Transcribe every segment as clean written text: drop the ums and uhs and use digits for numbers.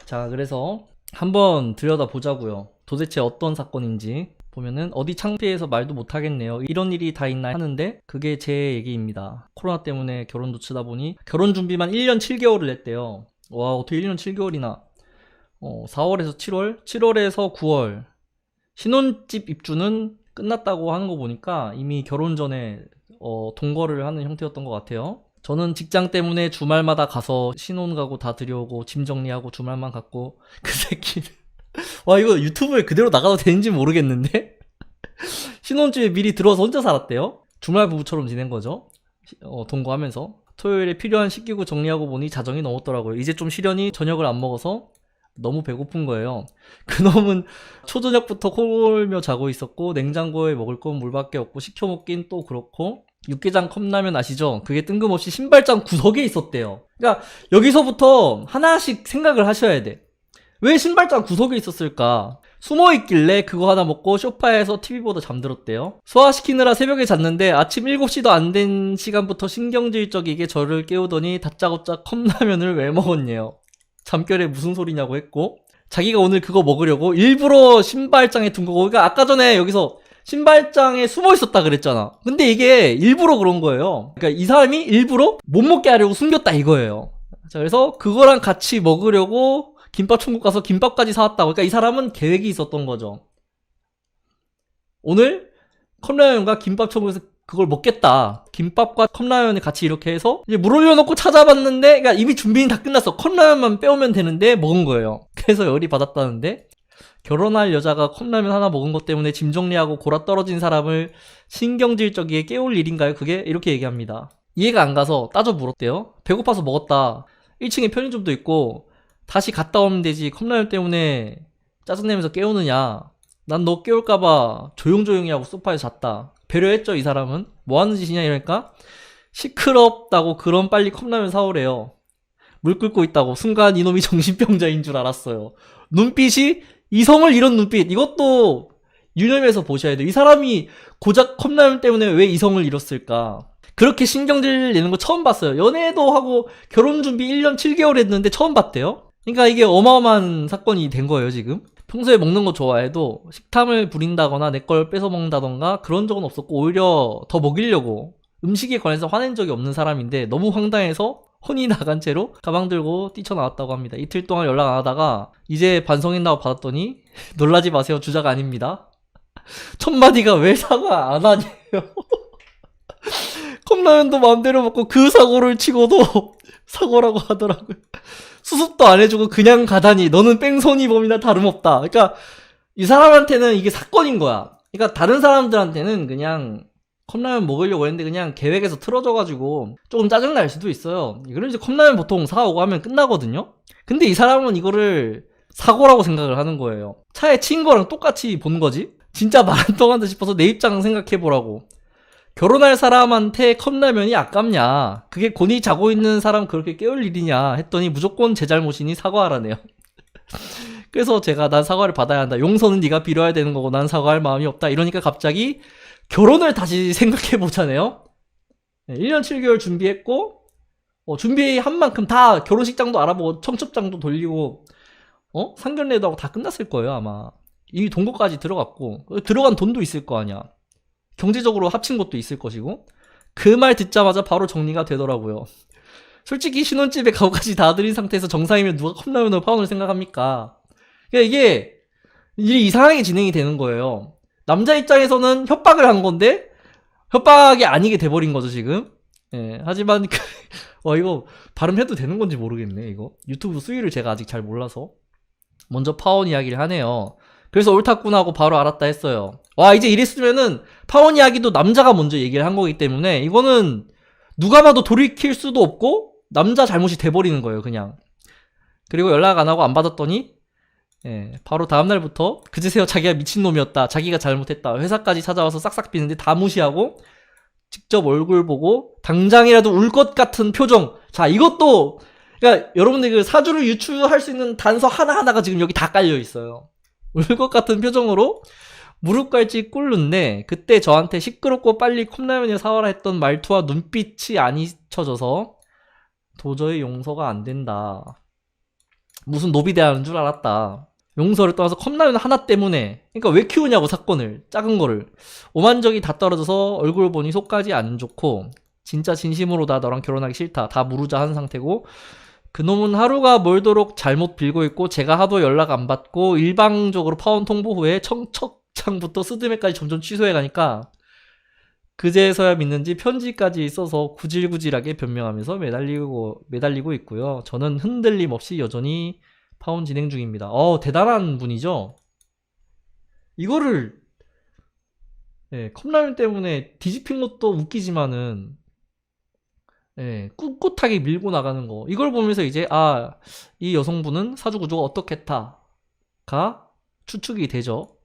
자, 그래서 한번 들여다보자고요. 도대체 어떤 사건인지. 보면은 어디 창피해서 말도 못하겠네요. 이런 일이 다 있나 하는데 그게 제 얘기입니다. 코로나 때문에 결혼 놓치다 보니 결혼 준비만 1년 7개월을 했대요. 와, 어떻게 1년 7개월이나 4월에서 7월, 7월에서 9월 신혼집 입주는 끝났다고 하는 거 보니까 이미 결혼 전에 동거를 하는 형태였던 것 같아요. 저는 직장 때문에 주말마다 가서 신혼 가고 다 들여오고 짐 정리하고 주말만 갔고 그 새끼는 와, 이거 유튜브에 그대로 나가도 되는지 모르겠는데 신혼집에 미리 들어와서 혼자 살았대요. 주말 부부처럼 지낸 거죠. 동거하면서 토요일에 필요한 씻기고 정리하고 보니 자정이 넘었더라고요. 이제 좀 시련히 저녁을 안 먹어서 너무 배고픈 거예요. 그놈은 초저녁부터 콜며 자고 있었고 냉장고에 먹을 건 물밖에 없고 시켜 먹긴 또 그렇고 육개장 컵라면 아시죠? 그게 뜬금없이 신발장 구석에 있었대요. 그러니까 여기서부터 하나씩 생각을 하셔야 돼. 왜 신발장 구석에 있었을까? 숨어있길래 그거 하나 먹고 소파에서 TV 보다 잠들었대요. 소화시키느라 새벽에 잤는데 아침 7시도 안 된 시간부터 신경질적이게 저를 깨우더니 다짜고짜 컵라면을 왜 먹었냐요. 잠결에 무슨 소리냐고 했고 자기가 오늘 그거 먹으려고 일부러 신발장에 둔 거고, 그러니까 아까 전에 여기서 신발장에 숨어 있었다 그랬잖아. 근데 이게 일부러 그런 거예요. 그러니까 이 사람이 일부러 못 먹게 하려고 숨겼다 이거예요. 자, 그래서 그거랑 같이 먹으려고 김밥 천국 가서 김밥까지 사왔다고. 그러니까 이 사람은 계획이 있었던 거죠. 오늘 컵라면과 김밥 천국에서 그걸 먹겠다. 김밥과 컵라면을 같이 이렇게 해서 이제 물 올려놓고 찾아봤는데, 그러니까 이미 준비는 다 끝났어. 컵라면만 빼오면 되는데 먹은 거예요. 그래서 열이 받았다는데, 결혼할 여자가 컵라면 하나 먹은 것 때문에 짐 정리하고 골아 떨어진 사람을 신경질적이게 깨울 일인가요? 그게? 이렇게 얘기합니다. 이해가 안 가서 따져 물었대요. 배고파서 먹었다. 1층에 편의점도 있고 다시 갔다 오면 되지 컵라면 때문에 짜증내면서 깨우느냐. 난 너 깨울까봐 조용조용히 하고 소파에 잤다. 배려했죠, 이 사람은. 뭐하는 짓이냐 이러니까 시끄럽다고 그럼 빨리 컵라면 사오래요. 물 끓고 있다고. 순간 이놈이 정신병자인 줄 알았어요. 눈빛이 이성을 잃은 눈빛. 이것도 유념해서 보셔야 돼요. 이 사람이 고작 컵라면 때문에 왜 이성을 잃었을까. 그렇게 신경질 내는 거 처음 봤어요. 연애도 하고 결혼 준비 1년 7개월 했는데 처음 봤대요. 그러니까 이게 어마어마한 사건이 된 거예요, 지금. 평소에 먹는 거 좋아해도 식탐을 부린다거나 내 걸 뺏어 먹는다던가 그런 적은 없었고, 오히려 더 먹이려고 음식에 관해서 화낸 적이 없는 사람인데 너무 황당해서 혼이 나간 채로 가방 들고 뛰쳐나왔다고 합니다. 이틀 동안 연락 안 하다가 이제 반성했나고 받았더니 놀라지 마세요, 주자가 아닙니다. 첫마디가 왜 사과 안 하냐요. 컵라면도 마음대로 먹고 그 사고를 치고도 사고라고 하더라고요. 수습도 안 해주고 그냥 가다니 너는 뺑소니범이나 다름없다. 그러니까 이 사람한테는 이게 사건인 거야. 그러니까 다른 사람들한테는 그냥 컵라면 먹으려고 했는데 그냥 계획에서 틀어져가지고 조금 짜증날 수도 있어요. 그럼 이제 컵라면 보통 사오고 하면 끝나거든요. 근데 이 사람은 이거를 사고라고 생각을 하는 거예요. 차에 치인 거랑 똑같이 본 거지. 진짜 말 안 통한다 싶어서 내 입장 생각해보라고. 결혼할 사람한테 컵라면이 아깝냐, 그게 곤히 자고 있는 사람 그렇게 깨울 일이냐 했더니 무조건 제 잘못이니 사과하라네요. 그래서 제가 난 사과를 받아야 한다, 용서는 네가 빌어야 되는 거고 난 사과할 마음이 없다 이러니까 갑자기 결혼을 다시 생각해보자네요. 1년 7개월 준비했고 준비한 만큼 다 결혼식장도 알아보고 청첩장도 돌리고 상견례도 하고 다 끝났을 거예요 아마. 이미 동거까지 들어갔고 들어간 돈도 있을 거 아니야. 경제적으로 합친 것도 있을 것이고. 그 말 듣자마자 바로 정리가 되더라고요. 솔직히 신혼집에 가구까지 다 들인 상태에서 정상이면 누가 컵라면으로 파혼을 생각합니까? 그러니까 이게 일이 이상하게 진행이 되는 거예요. 남자 입장에서는 협박을 한 건데 협박이 아니게 돼버린 거죠 지금. 예, 하지만 이거 발음해도 되는 건지 모르겠네. 이거 유튜브 수위를 제가 아직 잘 몰라서 먼저 파혼 이야기를 하네요. 그래서 옳았구나 하고 바로 알았다 했어요. 와, 이제 이랬으면은 파혼 이야기도 남자가 먼저 얘기를 한 거기 때문에 이거는 누가 봐도 돌이킬 수도 없고 남자 잘못이 돼버리는 거예요 그냥. 그리고 연락 안 하고 안 받았더니 바로 다음날부터 그제서야 자기가 미친놈이었다, 자기가 잘못했다, 회사까지 찾아와서 싹싹 비는데 다 무시하고 직접 얼굴 보고 당장이라도 울 것 같은 표정. 자, 이것도 그러니까 여러분들 그 사주를 유추할 수 있는 단서 하나하나가 지금 여기 다 깔려 있어요. 울 것 같은 표정으로 무릎 깔지 꿇는데 그때 저한테 시끄럽고 빨리 컵라면을 사와라 했던 말투와 눈빛이 안 잊혀져서 도저히 용서가 안 된다. 무슨 노비대하는 줄 알았다. 용서를 떠나서 컵라면 하나 때문에, 그러니까 왜 키우냐고 사건을, 작은 거를. 오만적이 다 떨어져서 얼굴 보니 속까지 안 좋고 진짜 진심으로 다 너랑 결혼하기 싫다. 다 무르자 한 상태고, 그놈은 하루가 멀도록 잘못 빌고 있고 제가 하도 연락 안 받고 일방적으로 파원 통보 후에 청첩장부터 스드메까지 점점 취소해 가니까 그제서야 믿는지 편지까지 써서 구질구질하게 변명하면서 매달리고 있고요. 저는 흔들림 없이 여전히 파혼 진행 중입니다. 대단한 분이죠. 이거를 컵라면 때문에 뒤집힌 것도 웃기지만은 꿋꿋하게 밀고 나가는 거. 이걸 보면서 이제 이 여성분은 사주 구조가 어떻겠다가 추측이 되죠.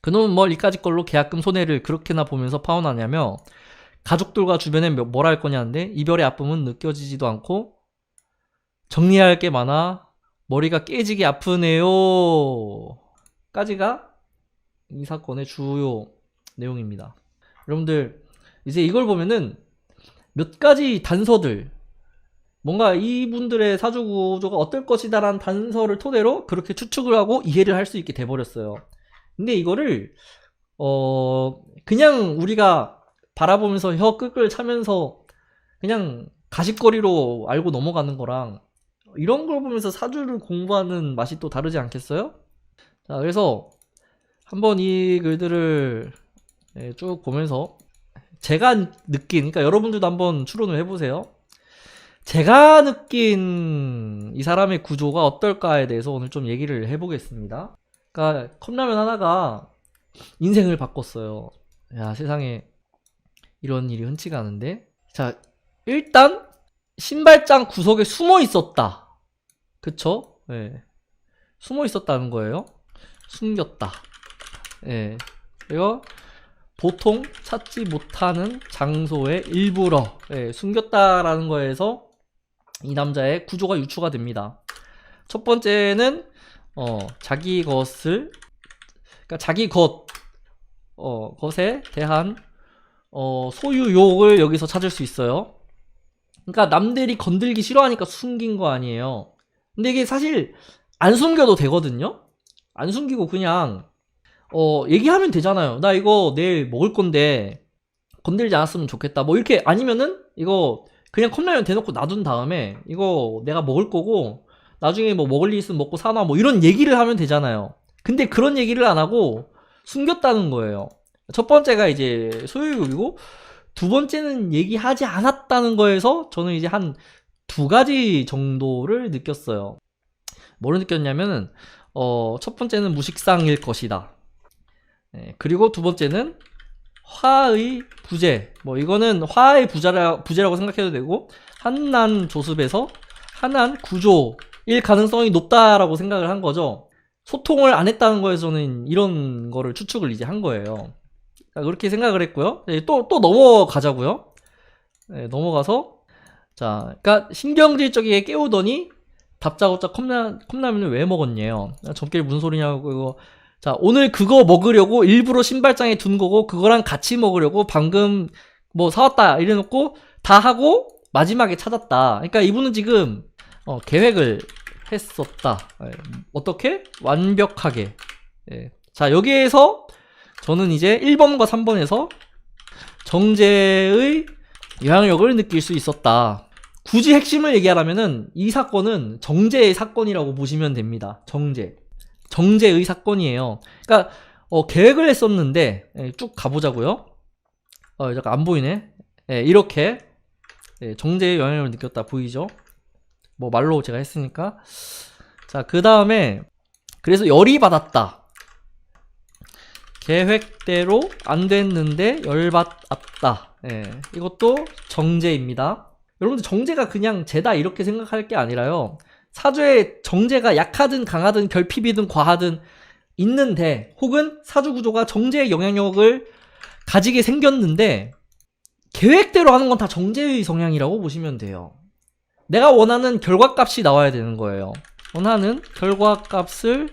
그놈은 뭘 이까짓 걸로 계약금 손해를 그렇게나 보면서 파혼하냐며 가족들과 주변에 뭘 할 거냐는데 이별의 아픔은 느껴지지도 않고 정리할 게 많아 머리가 깨지게 아프네요 까지가 이 사건의 주요 내용입니다. 여러분들 이제 이걸 보면은 몇 가지 단서들, 뭔가 이분들의 사주 구조가 어떨 것이다 라는 단서를 토대로 그렇게 추측을 하고 이해를 할 수 있게 돼버렸어요. 근데 이거를 그냥 우리가 바라보면서 혀 끌끌 차면서 그냥 가십거리로 알고 넘어가는 거랑 이런 걸 보면서 사주를 공부하는 맛이 또 다르지 않겠어요? 자, 그래서 한번 이 글들을 쭉 보면서 제가 느낀, 그러니까 여러분들도 한번 추론을 해보세요. 제가 느낀 이 사람의 구조가 어떨까에 대해서 오늘 좀 얘기를 해보겠습니다. 그러니까 컵라면 하나가 인생을 바꿨어요. 야, 세상에 이런 일이 흔치가 않은데. 자, 일단 신발장 구석에 숨어 있었다. 그쵸? 숨어 있었다는 거예요. 숨겼다. 그리고 보통 찾지 못하는 장소에 일부러 숨겼다라는 거에서 이 남자의 구조가 유추가 됩니다. 첫 번째는 자기 것을, 그러니까 자기 것에 대한 소유욕을 여기서 찾을 수 있어요. 그러니까 남들이 건들기 싫어하니까 숨긴 거 아니에요. 근데 이게 사실 안 숨겨도 되거든요. 안 숨기고 그냥 얘기하면 되잖아요. 나 이거 내일 먹을 건데 건들지 않았으면 좋겠다. 뭐 이렇게, 아니면은 이거 그냥 컵라면 대놓고 놔둔 다음에 이거 내가 먹을 거고 나중에 뭐 먹을 일 있으면 먹고 사놔, 뭐 이런 얘기를 하면 되잖아요. 근데 그런 얘기를 안 하고 숨겼다는 거예요. 첫 번째가 이제 소유욕이고, 두 번째는 얘기하지 않았다는 거에서 저는 이제 한 두 가지 정도를 느꼈어요. 뭐를 느꼈냐면은 첫 번째는 무식상일 것이다. 그리고 두 번째는 화의 부재. 뭐 이거는 화의 부재라고 생각해도 되고, 한난 조습에서 한난 구조일 가능성이 높다라고 생각을 한 거죠. 소통을 안 했다는 거에서 저는 이런 거를 추측을 이제 한 거예요. 그렇게 생각을 했고요. 또 넘어가자고요. 넘어가서, 자, 그러니까 신경질적이게 깨우더니 다짜고짜 컵라면을 왜 먹었냐요. 점괘 무슨 소리냐고. 이거, 자, 오늘 그거 먹으려고 일부러 신발장에 둔 거고 그거랑 같이 먹으려고 방금 뭐 사왔다 이래놓고 다 하고 마지막에 찾았다. 그러니까 이분은 지금 계획을 했었다. 어떻게? 완벽하게. 자, 여기에서 저는 이제 1번과 3번에서 정제의 영향력을 느낄 수 있었다. 굳이 핵심을 얘기하라면은 이 사건은 정제의 사건이라고 보시면 됩니다. 정제의 사건이에요. 그러니까 계획을 했었는데, 쭉 가보자고요. 잠깐 안 보이네. 이렇게 정제의 영향력을 느꼈다. 보이죠? 뭐 말로 제가 했으니까. 자, 그 다음에 그래서 열이 받았다. 계획대로 안 됐는데 열받았다. 이것도 정제입니다. 여러분들 정제가 그냥 제다 이렇게 생각할 게 아니라요. 사주에 정제가 약하든 강하든 결핍이든 과하든 있는데, 혹은 사주 구조가 정제의 영향력을 가지게 생겼는데 계획대로 하는 건 다 정제의 성향이라고 보시면 돼요. 내가 원하는 결과값이 나와야 되는 거예요. 원하는 결과값을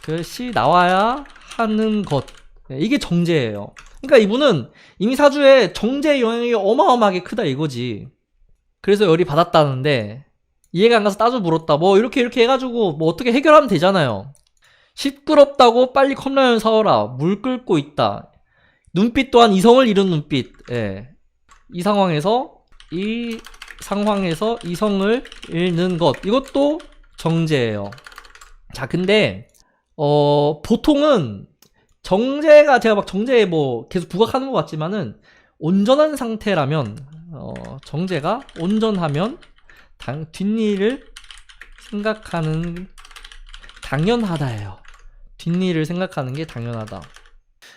그것이 나와야 하는 것. 이게 정제예요. 그러니까 이분은 이미 사주에 정제의 영향이 어마어마하게 크다 이거지. 그래서 열이 받았다는데, 이해가 안 가서 따져 물었다. 뭐 이렇게 해가지고 뭐 어떻게 해결하면 되잖아요. 시끄럽다고 빨리 컵라면 사오라. 물 끓고 있다. 눈빛 또한 이성을 잃은 눈빛. 예. 이 상황에서 이성을 잃는 것. 이것도 정제예요. 자, 근데 보통은 정제가 제가 막 정제에 뭐 계속 부각하는 것 같지만은 온전한 상태라면 정제가 온전하면 뒷일을 생각하는 당연하다예요. 뒷일을 생각하는 게 당연하다.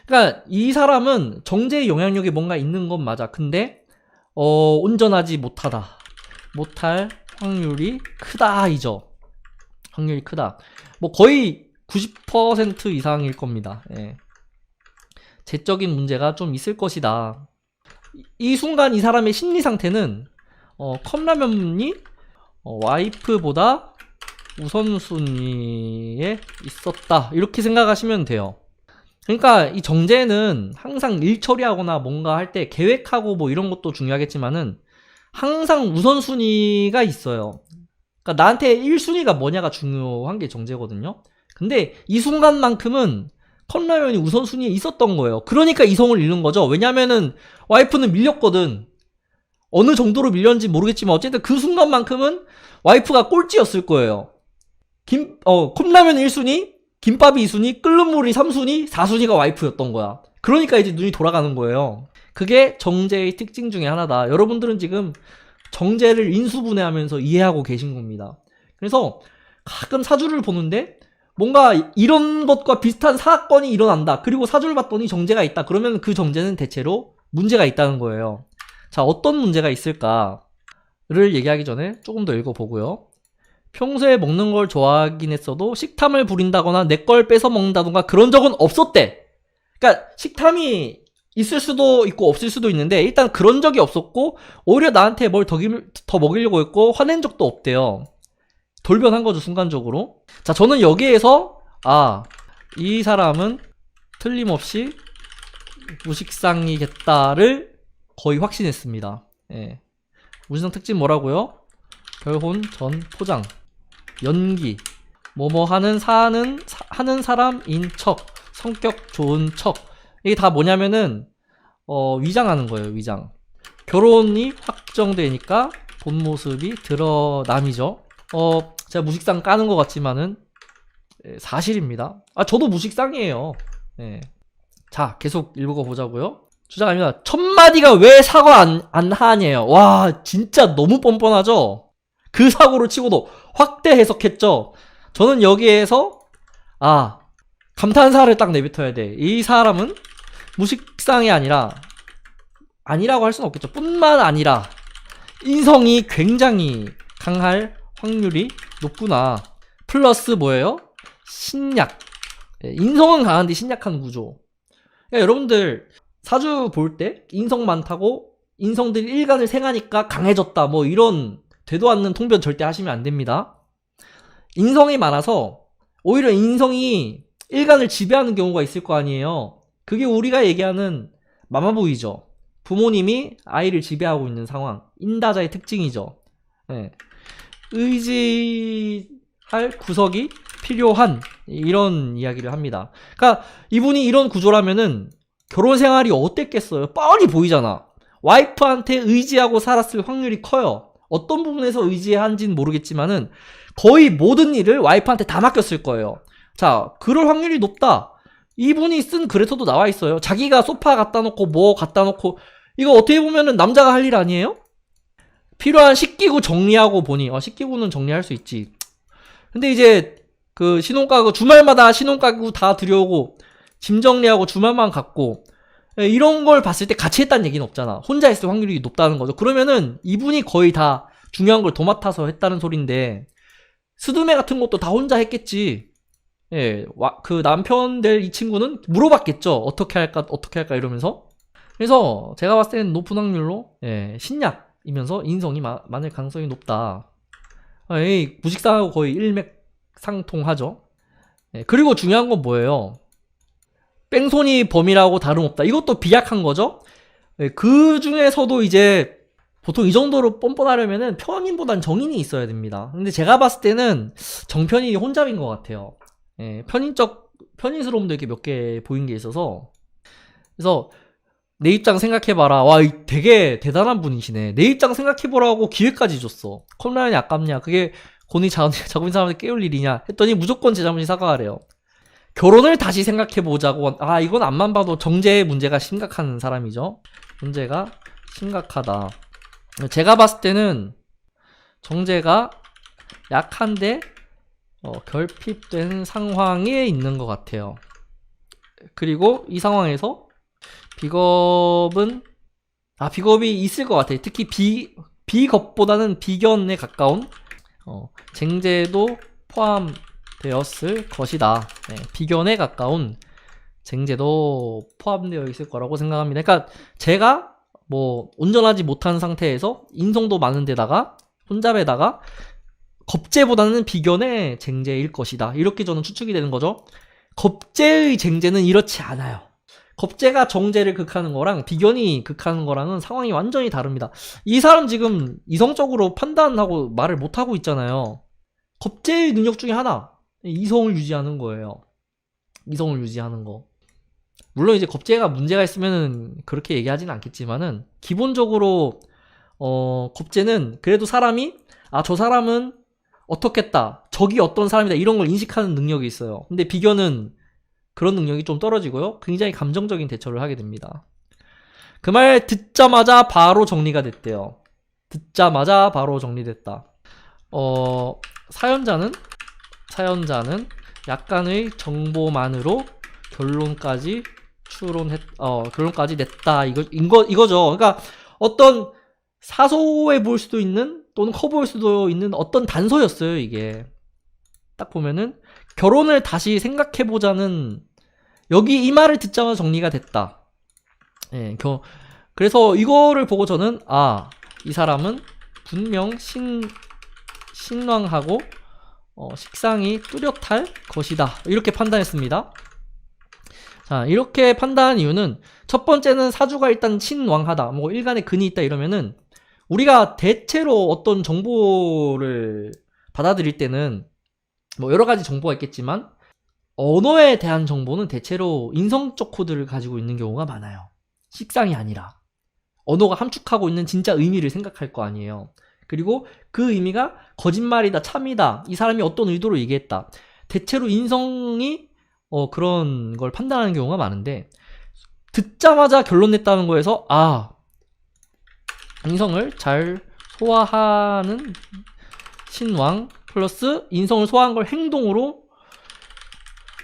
그러니까 이 사람은 정제의 영향력이 뭔가 있는 건 맞아. 근데 온전하지 못할 확률이 크다이죠. 확률이 크다. 뭐 거의 90% 이상일 겁니다. 예. 재적인 문제가 좀 있을 것이다. 이 순간 이 사람의 심리 상태는 컵라면이 와이프보다 우선순위에 있었다. 이렇게 생각하시면 돼요. 그러니까 이 정제는 항상 일 처리하거나 뭔가 할 때 계획하고 뭐 이런 것도 중요하겠지만은 항상 우선순위가 있어요. 그러니까 나한테 1순위가 뭐냐가 중요한 게 정제거든요. 근데 이 순간만큼은 컵라면이 우선순위에 있었던 거예요. 그러니까 이성을 잃는 거죠. 왜냐면은 와이프는 밀렸거든. 어느 정도로 밀렸는지 모르겠지만 어쨌든 그 순간만큼은 와이프가 꼴찌였을 거예요. 컵라면 1순위, 김밥이 2순위, 끓는 물이 3순위, 4순위가 와이프였던 거야. 그러니까 이제 눈이 돌아가는 거예요. 그게 정제의 특징 중에 하나다. 여러분들은 지금 정제를 인수분해하면서 이해하고 계신 겁니다. 그래서 가끔 사주를 보는데 뭔가 이런 것과 비슷한 사건이 일어난다. 그리고 사주를 봤더니 정제가 있다. 그러면 그 정제는 대체로 문제가 있다는 거예요. 자, 어떤 문제가 있을까를 얘기하기 전에 조금 더 읽어보고요. 평소에 먹는 걸 좋아하긴 했어도 식탐을 부린다거나 내 걸 뺏어 먹는다던가 그런 적은 없었대. 그러니까 식탐이 있을 수도 있고 없을 수도 있는데 일단 그런 적이 없었고 오히려 나한테 뭘 더 먹이려고 했고 화낸 적도 없대요. 돌변한 거죠, 순간적으로. 자, 저는 여기에서 이 사람은 틀림없이 무식상이겠다를 거의 확신했습니다. 예. 무식상 특징 뭐라고요? 결혼 전 포장, 연기, 뭐뭐 하는 사람인 척, 성격 좋은 척. 이게 다 뭐냐면은 위장하는 거예요, 위장. 결혼이 확정되니까 본 모습이 드러남이죠. 제가 무식상 까는 것 같지만은 사실입니다. 저도 무식상이에요. 네. 자, 계속 읽어보자고요. 주장합니다. 첫마디가 왜 사과 안 하냐요. 와, 진짜 너무 뻔뻔하죠? 그 사고를 치고도 확대 해석했죠? 저는 여기에서 감탄사를 딱 내뱉어야 돼. 이 사람은 무식상이 아니라고 할 수는 없겠죠. 뿐만 아니라 인성이 굉장히 강할 확률이 높구나. 플러스 뭐예요? 신약. 인성은 강한데 신약한 구조. 그러니까 여러분들 사주 볼 때 인성 많다고 인성들이 일간을 생하니까 강해졌다 뭐 이런 되도 않는 통변 절대 하시면 안 됩니다. 인성이 많아서 오히려 인성이 일간을 지배하는 경우가 있을 거 아니에요. 그게 우리가 얘기하는 마마보이죠. 부모님이 아이를 지배하고 있는 상황. 인다자의 특징이죠. 네. 의지할 구석이 필요한 이런 이야기를 합니다. 그러니까 이분이 이런 구조라면은 결혼 생활이 어땠겠어요? 뻔히 보이잖아. 와이프한테 의지하고 살았을 확률이 커요. 어떤 부분에서 의지한지는 모르겠지만은 거의 모든 일을 와이프한테 다 맡겼을 거예요. 자, 그럴 확률이 높다. 이분이 쓴 글에서도 나와 있어요. 자기가 소파 갖다 놓고 뭐 갖다 놓고 이거 어떻게 보면은 남자가 할 일 아니에요? 필요한 식기구 정리하고 보니 식기구는 정리할 수 있지. 근데 이제 그 신혼가구 주말마다 신혼가구 다 들여오고 짐 정리하고 주말만 갖고 이런 걸 봤을 때 같이 했다는 얘기는 없잖아. 혼자 했을 확률이 높다는 거죠. 그러면은 이분이 거의 다 중요한 걸 도맡아서 했다는 소린데 스드메 같은 것도 다 혼자 했겠지. 예, 그 남편 될 이 친구는 물어봤겠죠. 어떻게 할까 이러면서. 그래서 제가 봤을 때는 높은 확률로 신약이면서 인성이 많을 가능성이 높다. 무식상하고 거의 일맥상통하죠. 그리고 중요한 건 뭐예요? 뺑소니 범이라고 다름없다. 이것도 비약한 거죠. 그 중에서도 이제 보통 이 정도로 뻔뻔하려면은 편인보단 정인이 있어야 됩니다. 근데 제가 봤을 때는 정편이 혼잡인 것 같아요. 예, 편인스러움도 이렇게 몇 개 보인 게 있어서. 그래서 내 입장 생각해봐라. 와, 되게 대단한 분이시네. 내 입장 생각해보라고 기회까지 줬어. 컵라면이 아깝냐? 그게 본인이 작은 사람한테 깨울 일이냐? 했더니 무조건 제 잘못이 사과하래요. 결혼을 다시 생각해보자고. 아, 이건 앞만 봐도 정제의 문제가 심각한 사람이죠. 문제가 심각하다. 제가 봤을 때는 정제가 약한데 결핍된 상황에 있는 것 같아요. 그리고 이 상황에서 비겁이 있을 것 같아요. 특히 비겁보다는 비견에 가까운 쟁제도 포함되었을 것이다. 네, 비견에 가까운 쟁제도 포함되어 있을 거라고 생각합니다. 그러니까 제가 뭐 온전하지 못한 상태에서 인성도 많은 데다가 혼잡에다가 겁제보다는 비견의 쟁제일 것이다. 이렇게 저는 추측이 되는 거죠. 겁제의 쟁제는 이렇지 않아요. 겁제가 정제를 극하는 거랑 비견이 극하는 거랑은 상황이 완전히 다릅니다. 이 사람 지금 이성적으로 판단하고 말을 못하고 있잖아요. 겁제의 능력 중에 하나, 이성을 유지하는 거예요. 이성을 유지하는 거. 물론 이제 겁제가 문제가 있으면은 그렇게 얘기하지는 않겠지만은 기본적으로 겁제는 그래도 사람이 저 사람은 어떻겠다, 적이 어떤 사람이다 이런 걸 인식하는 능력이 있어요. 근데 비견은 그런 능력이 좀 떨어지고요. 굉장히 감정적인 대처를 하게 됩니다. 그 말 듣자마자 바로 정리가 됐대요. 듣자마자 바로 정리됐다. 사연자는 약간의 정보만으로 결론까지 냈다. 이거죠. 그러니까 어떤 사소해 보일 수도 있는 또는 커 보일 수도 있는 어떤 단서였어요, 이게. 딱 보면은 결혼을 다시 생각해보자는, 여기 이 말을 듣자마자 정리가 됐다. 예, 그래서 이거를 보고 저는 이 사람은 분명 신왕하고 식상이 뚜렷할 것이다. 이렇게 판단했습니다. 자, 이렇게 판단한 이유는 첫 번째는 사주가 일단 신왕하다. 뭐 일간에 근이 있다 이러면은 우리가 대체로 어떤 정보를 받아들일 때는 뭐 여러 가지 정보가 있겠지만 언어에 대한 정보는 대체로 인성적 코드를 가지고 있는 경우가 많아요. 식상이 아니라 언어가 함축하고 있는 진짜 의미를 생각할 거 아니에요. 그리고 그 의미가 거짓말이다, 참이다, 이 사람이 어떤 의도로 얘기했다. 대체로 인성이 그런 걸 판단하는 경우가 많은데, 듣자마자 결론 냈다는 거에서 인성을 잘 소화하는 신왕 플러스 인성을 소화한 걸 행동으로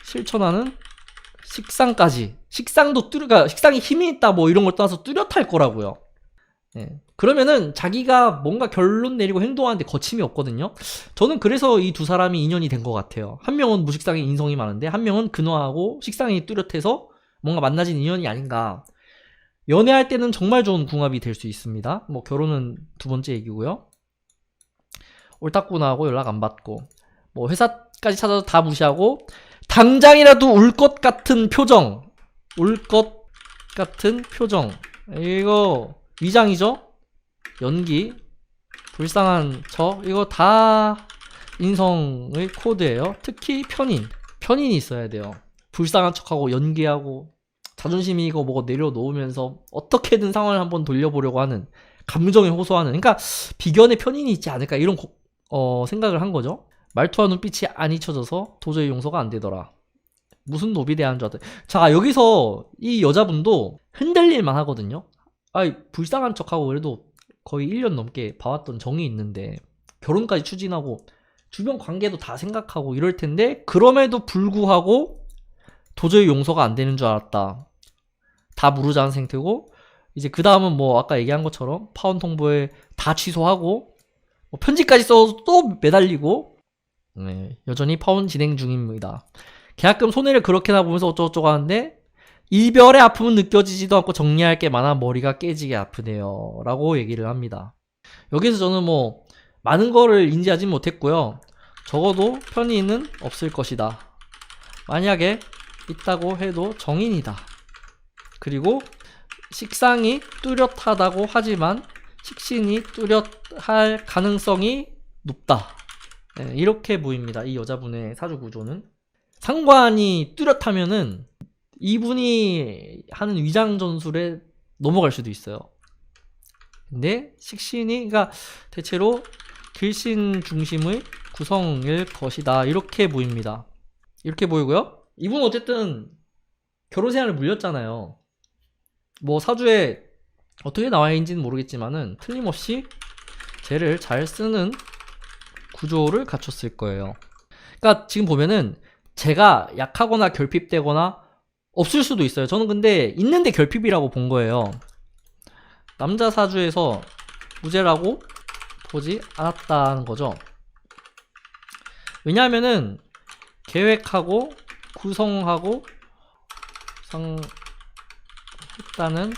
실천하는 식상까지. 그러니까 식상이 힘이 있다 뭐 이런 걸 떠나서 뚜렷할 거라고요. 네. 그러면은 자기가 뭔가 결론 내리고 행동하는데 거침이 없거든요. 저는 그래서 이 두 사람이 인연이 된 것 같아요. 한 명은 무식상에 인성이 많은데 한 명은 근화하고 식상이 뚜렷해서 뭔가 만나진 인연이 아닌가. 연애할 때는 정말 좋은 궁합이 될 수 있습니다. 뭐 결혼은 두 번째 얘기고요. 옳다구나하고 연락 안 받고 뭐 회사까지 찾아서 다 무시하고 당장이라도 울 것 같은 표정, 이거 위장이죠? 연기, 불쌍한 척, 이거 다 인성의 코드예요. 특히 편인이 있어야 돼요. 불쌍한 척하고 연기하고 자존심이 이거 뭐고 내려놓으면서 어떻게든 상황을 한번 돌려보려고 하는, 감정에 호소하는, 그러니까 비견의 편인이 있지 않을까 이런 생각을 한 거죠. 말투와 눈빛이 안 잊혀져서 도저히 용서가 안 되더라. 무슨 노비 대한 줄 알았더니. 자, 여기서 이 여자분도 흔들릴만 하거든요. 불쌍한 척하고 그래도 거의 1년 넘게 봐왔던 정이 있는데 결혼까지 추진하고 주변 관계도 다 생각하고 이럴 텐데 그럼에도 불구하고 도저히 용서가 안 되는 줄 알았다. 다 무르자는 상태고 이제 그 다음은 뭐 아까 얘기한 것처럼 파원 통보에 다 취소하고 뭐 편지까지 써서 또 매달리고 여전히 파원 진행 중입니다. 계약금 손해를 그렇게나 보면서 어쩌고저쩌고 하는데 이별의 아픔은 느껴지지도 않고 정리할 게 많아 머리가 깨지게 아프네요 라고 얘기를 합니다. 여기서 저는 뭐 많은 거를 인지하지 못했고요. 적어도 편의는 없을 것이다. 만약에 있다고 해도 정인이다. 그리고 식상이 뚜렷하다고 하지만 식신이 뚜렷할 가능성이 높다. 네, 이렇게 보입니다. 이 여자분의 사주 구조는. 상관이 뚜렷하면은 이분이 하는 위장 전술에 넘어갈 수도 있어요. 근데 식신이, 그러니까 대체로 길신 중심의 구성일 것이다. 이렇게 보입니다. 이렇게 보이고요. 이분 어쨌든 결혼 생활을 물렸잖아요. 뭐 사주에 어떻게 나와 있는지는 모르겠지만은 틀림없이 쟤를 잘 쓰는 구조를 갖췄을 거예요. 그러니까 지금 보면은 제가 약하거나 결핍되거나 없을 수도 있어요. 저는 근데 있는데 결핍이라고 본 거예요. 남자 사주에서 무죄라고 보지 않았다는 거죠. 왜냐하면은 계획하고 구성하고 했다는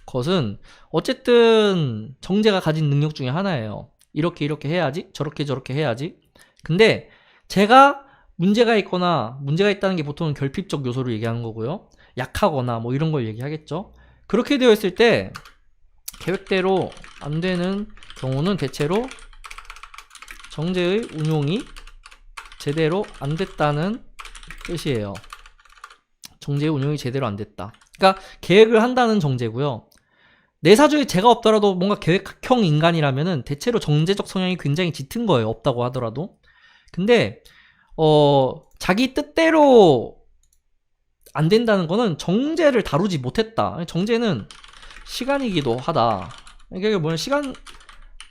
것은 어쨌든 정제가 가진 능력 중에 하나예요. 이렇게 해야지, 저렇게 해야지. 근데 제가 문제가 있거나 문제가 있다는 게 보통은 결핍적 요소를 얘기하는 거고요. 약하거나 뭐 이런 걸 얘기하겠죠. 그렇게 되어 있을 때 계획대로 안 되는 경우는 대체로 정제의 운용이 제대로 안 됐다는 뜻이에요. 정제의 운용이 제대로 안 됐다. 그러니까 계획을 한다는 정제고요. 내 사주에 제가 없더라도 뭔가 계획형 인간이라면은 대체로 정제적 성향이 굉장히 짙은 거예요. 없다고 하더라도. 근데 자기 뜻대로 안 된다는 거는 정제를 다루지 못했다. 정제는 시간이기도 하다. 이게 뭐냐, 시간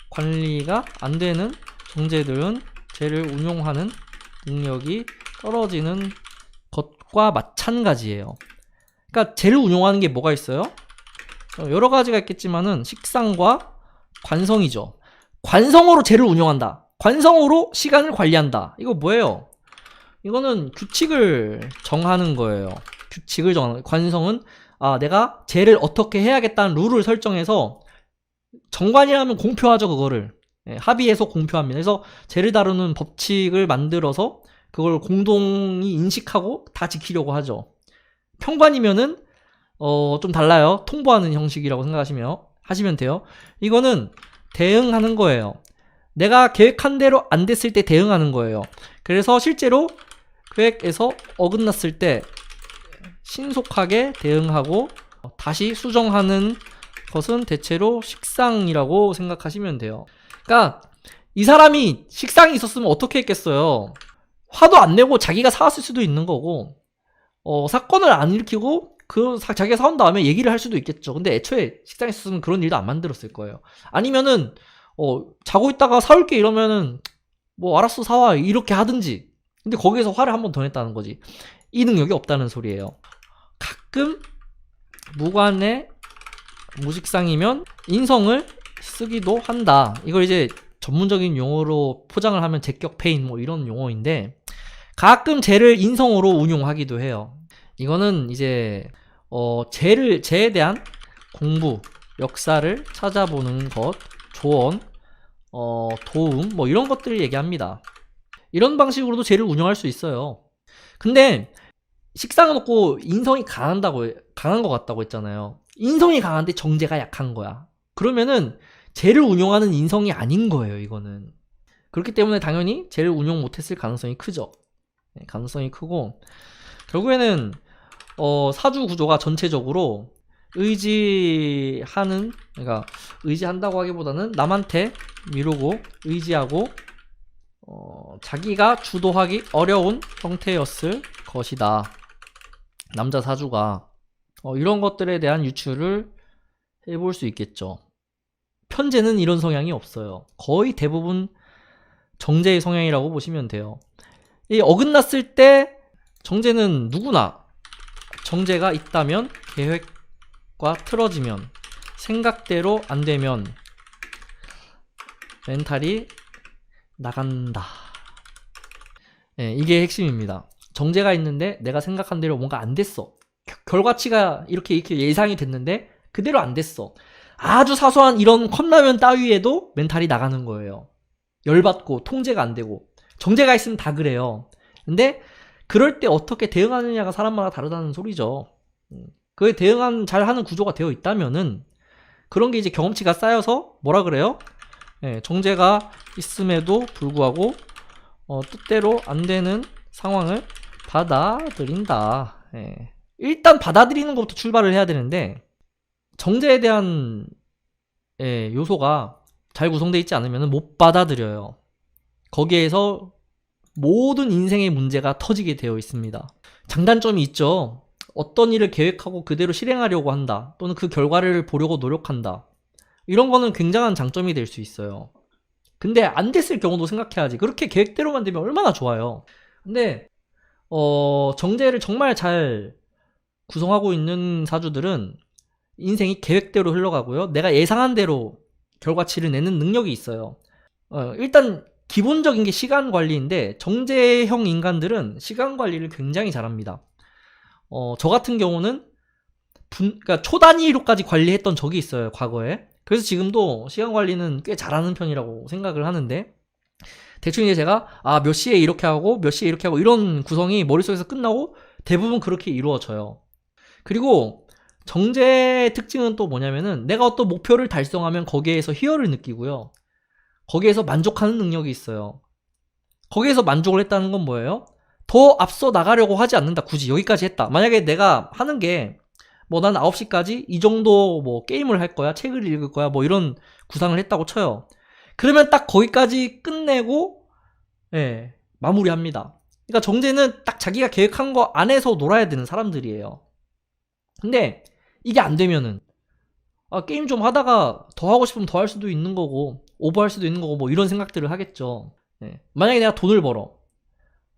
관리가 안 되는 정제들은 쟤를 운용하는 능력이 떨어지는 것과 마찬가지예요. 그러니까 쟤를 운용하는 게 뭐가 있어요? 여러 가지가 있겠지만은 식상과 관성이죠. 관성으로 쟤를 운용한다. 관성으로 시간을 관리한다. 이거 뭐예요? 이거는 규칙을 정하는 거예요. 규칙을 정하는. 관성은 내가 쟤를 어떻게 해야겠다는 룰을 설정해서, 정관이라면 공표하죠. 그거를 합의해서 공표합니다. 그래서 쟤를 다루는 법칙을 만들어서 그걸 공동이 인식하고 다 지키려고 하죠. 평관이면은 좀 달라요. 통보하는 형식이라고 하시면 돼요. 이거는 대응하는 거예요. 내가 계획한 대로 안 됐을 때 대응하는 거예요. 그래서 실제로 계획에서 어긋났을 때 신속하게 대응하고 다시 수정하는 것은 대체로 식상이라고 생각하시면 돼요. 그러니까 이 사람이 식상이 있었으면 어떻게 했겠어요? 화도 안 내고 자기가 사왔을 수도 있는 거고, 사건을 안 일으키고 자기가 사온 다음에 얘기를 할 수도 있겠죠. 근데 애초에 식상이 있었으면 그런 일도 안 만들었을 거예요. 아니면은 자고 있다가 사올게 이러면은 뭐 알았어 사와 이렇게 하든지. 근데 거기에서 화를 한 번 더 냈다는 거지. 이 능력이 없다는 소리예요. 가끔 무관의 무식상이면 인성을 쓰기도 한다. 이걸 이제 전문적인 용어로 포장을 하면 제격페인 뭐 이런 용어인데, 가끔 쟤를 인성으로 운용하기도 해요. 이거는 이제 쟤에 대한 공부, 역사를 찾아보는 것, 조언, 도움 뭐 이런 것들을 얘기합니다. 이런 방식으로도 쟤를 운영할 수 있어요. 근데 식상은 없고 인성이 강한 것 같다고 했잖아요. 인성이 강한데 정제가 약한 거야. 그러면은 쟤를 운용하는 인성이 아닌 거예요. 이거는. 그렇기 때문에 당연히 쟤를 운용 못했을 가능성이 크죠. 가능성이 크고, 결국에는 사주 구조가 전체적으로 그러니까 의지한다고 하기보다는 남한테 미루고 의지하고 자기가 주도하기 어려운 형태였을 것이다. 남자 사주가 이런 것들에 대한 유추를 해볼 수 있겠죠. 편제는 이런 성향이 없어요. 거의 대부분 정제의 성향이라고 보시면 돼요. 이 어긋났을 때 정제는 누구나 정제가 있다면, 계획과 틀어지면, 생각대로 안 되면 멘탈이 나간다. 이게 핵심입니다. 정제가 있는데 내가 생각한 대로 뭔가 안 됐어. 결과치가 이렇게 예상이 됐는데 그대로 안 됐어. 아주 사소한 이런 컵라면 따위에도 멘탈이 나가는 거예요. 열받고 통제가 안 되고. 정제가 있으면 다 그래요. 근데 그럴 때 어떻게 대응하느냐가 사람마다 다르다는 소리죠. 그에 잘하는 구조가 되어 있다면은 그런 게 이제 경험치가 쌓여서 뭐라 그래요? 예, 정제가 있음에도 불구하고 뜻대로 안 되는 상황을 받아들인다. 예. 일단 받아들이는 것부터 출발을 해야 되는데 정제에 대한 요소가 잘 구성되어 있지 않으면 못 받아들여요. 거기에서 모든 인생의 문제가 터지게 되어 있습니다. 장단점이 있죠. 어떤 일을 계획하고 그대로 실행하려고 한다. 또는 그 결과를 보려고 노력한다. 이런 거는 굉장한 장점이 될 수 있어요. 근데 안 됐을 경우도 생각해야지. 그렇게 계획대로만 되면 얼마나 좋아요. 근데 정제를 정말 잘 구성하고 있는 사주들은 인생이 계획대로 흘러가고요. 내가 예상한 대로 결과치를 내는 능력이 있어요. 일단 기본적인 게 시간 관리인데 정제형 인간들은 시간 관리를 굉장히 잘합니다. 저 같은 경우는 그러니까 초단위로까지 관리했던 적이 있어요, 과거에. 그래서 지금도 시간 관리는 꽤 잘하는 편이라고 생각을 하는데 대충 이제 제가 몇 시에 이렇게 하고 몇 시에 이렇게 하고 이런 구성이 머릿속에서 끝나고 대부분 그렇게 이루어져요. 그리고 정제의 특징은 또 뭐냐면은 내가 어떤 목표를 달성하면 거기에서 희열을 느끼고요. 거기에서 만족하는 능력이 있어요. 거기에서 만족을 했다는 건 뭐예요? 더 앞서 나가려고 하지 않는다. 굳이 여기까지 했다. 만약에 내가 하는 게 난 9시까지 이 정도 게임을 할 거야, 책을 읽을 거야, 이런 구상을 했다고 쳐요. 그러면 딱 거기까지 끝내고 마무리합니다. 그러니까 정제는 딱 자기가 계획한 거 안에서 놀아야 되는 사람들이에요. 근데 이게 안 되면은 게임 좀 하다가 더 하고 싶으면 더 할 수도 있는 거고 오버할 수도 있는 거고 이런 생각들을 하겠죠. 만약에 내가 돈을 벌어.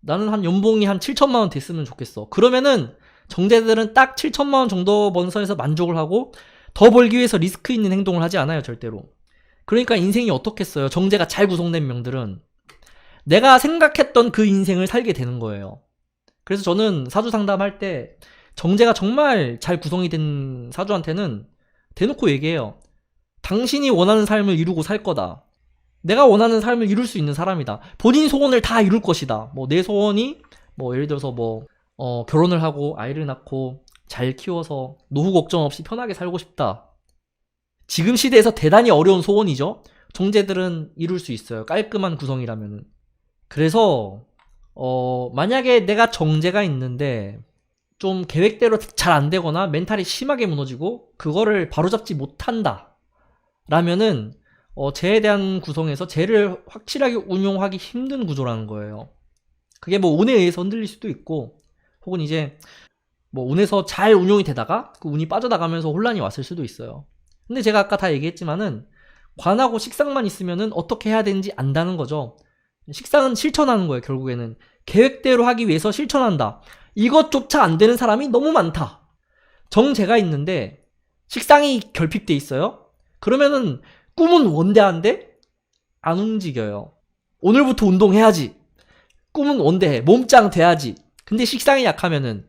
나는 한 연봉이 한 7천만 원 됐으면 좋겠어. 그러면은 정제들은 딱 7천만 원 정도 번 선에서 만족을 하고 더 벌기 위해서 리스크 있는 행동을 하지 않아요, 절대로. 그러니까 인생이 어떻겠어요? 정제가 잘 구성된 명들은 내가 생각했던 그 인생을 살게 되는 거예요. 그래서 저는 사주 상담할 때 정제가 정말 잘 구성이 된 사주한테는 대놓고 얘기해요. 당신이 원하는 삶을 이루고 살 거다. 내가 원하는 삶을 이룰 수 있는 사람이다. 본인 소원을 다 이룰 것이다. 내 소원이 예를 들어서 결혼을 하고 아이를 낳고 잘 키워서 노후 걱정 없이 편하게 살고 싶다. 지금 시대에서 대단히 어려운 소원이죠. 정제들은 이룰 수 있어요. 깔끔한 구성이라면. 그래서 만약에 내가 정제가 있는데 좀 계획대로 잘 안 되거나 멘탈이 심하게 무너지고 그거를 바로잡지 못한다 라면은 쟤에 대한 구성에서 쟤를 확실하게 운용하기 힘든 구조라는 거예요. 그게 운에 의해서 흔들릴 수도 있고 혹은 이제 운에서 잘 운용이 되다가 그 운이 빠져나가면서 혼란이 왔을 수도 있어요. 근데 제가 아까 다 얘기했지만은 관하고 식상만 있으면은 어떻게 해야 되는지 안다는 거죠. 식상은 실천하는 거예요. 결국에는 계획대로 하기 위해서 실천한다. 이것조차 안 되는 사람이 너무 많다. 정제가 있는데 식상이 결핍돼 있어요. 그러면은 꿈은 원대한데 안 움직여요. 오늘부터 운동해야지. 꿈은 원대해. 몸짱 돼야지. 근데 식상이 약하면은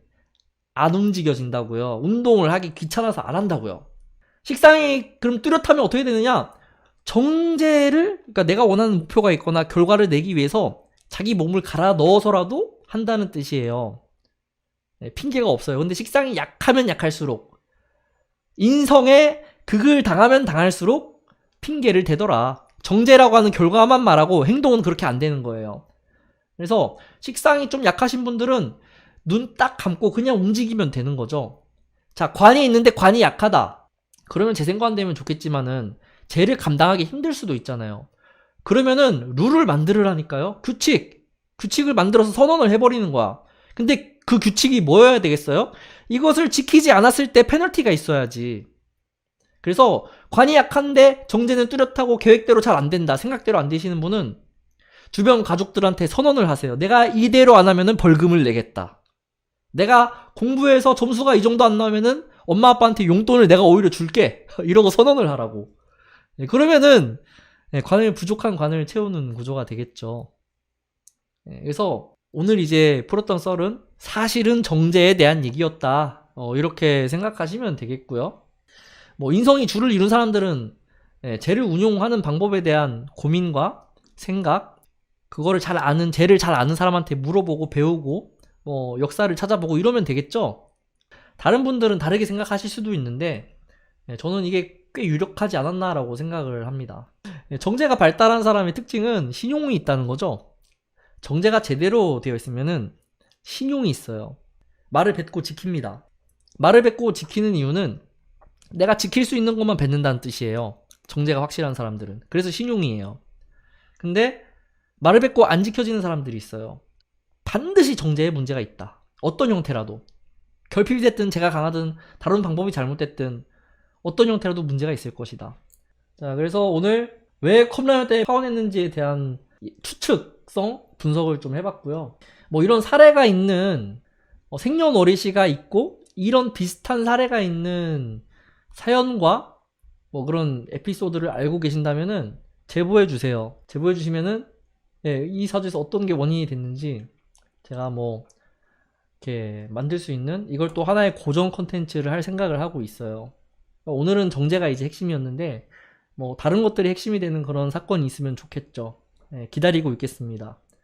안 움직여진다고요. 운동을 하기 귀찮아서 안 한다고요. 식상이 그럼 뚜렷하면 어떻게 되느냐? 정제를, 그러니까 내가 원하는 목표가 있거나 결과를 내기 위해서 자기 몸을 갈아 넣어서라도 한다는 뜻이에요. 핑계가 없어요. 근데 식상이 약하면 약할수록, 인성에 극을 당하면 당할수록 핑계를 대더라. 정제라고 하는 결과만 말하고 행동은 그렇게 안 되는 거예요. 그래서 식상이 좀 약하신 분들은 눈 딱 감고 그냥 움직이면 되는 거죠. 자, 관이 있는데 관이 약하다. 그러면 재생관 되면 좋겠지만은 쟤를 감당하기 힘들 수도 있잖아요. 그러면은 룰을 만들으라니까요. 규칙을 만들어서 선언을 해버리는 거야. 근데 그 규칙이 뭐여야 되겠어요? 이것을 지키지 않았을 때 페널티가 있어야지. 그래서 관이 약한데 정제는 뚜렷하고 계획대로 잘 안 된다, 생각대로 안 되시는 분은 주변 가족들한테 선언을 하세요. 내가 이대로 안 하면은 벌금을 내겠다. 내가 공부해서 점수가 이 정도 안 나오면은 엄마 아빠한테 용돈을 내가 오히려 줄게. 이러고 선언을 하라고. 그러면은 부족한 관을 채우는 구조가 되겠죠. 그래서 오늘 이제 풀었던 썰은 사실은 정제에 대한 얘기였다. 이렇게 생각하시면 되겠고요. 인성이 주를 이룬 사람들은 쟤를 운용하는 방법에 대한 고민과 생각, 그거를 쟤를 잘 아는 사람한테 물어보고 배우고 역사를 찾아보고 이러면 되겠죠. 다른 분들은 다르게 생각하실 수도 있는데 저는 이게 꽤 유력하지 않았나라고 생각을 합니다. 정제가 발달한 사람의 특징은 신용이 있다는 거죠. 정제가 제대로 되어 있으면은 신용이 있어요. 말을 뱉고 지킵니다. 말을 뱉고 지키는 이유는 내가 지킬 수 있는 것만 뱉는다는 뜻이에요. 정제가 확실한 사람들은. 그래서 신용이에요. 근데 말을 뱉고 안 지켜지는 사람들이 있어요. 반드시 정제에 문제가 있다. 어떤 형태라도. 결핍이 됐든 제가 강하든 다룬 방법이 잘못됐든 어떤 형태라도 문제가 있을 것이다. 자, 그래서 오늘 왜 컵라면 때 파혼했는지에 대한 추측성 분석을 좀 해봤고요. 뭐 이런 사례가 있는 생년월일시가 있고 이런 비슷한 사례가 있는 사연과 뭐 그런 에피소드를 알고 계신다면은 제보해 주세요. 제보해 주시면은 이 사주에서 어떤 게 원인이 됐는지 제가 뭐 이렇게 만들 수 있는 이걸 또 하나의 고정 컨텐츠를 할 생각을 하고 있어요. 오늘은 정제가 이제 핵심이었는데 뭐 다른 것들이 핵심이 되는 그런 사건이 있으면 좋겠죠. 기다리고 있겠습니다.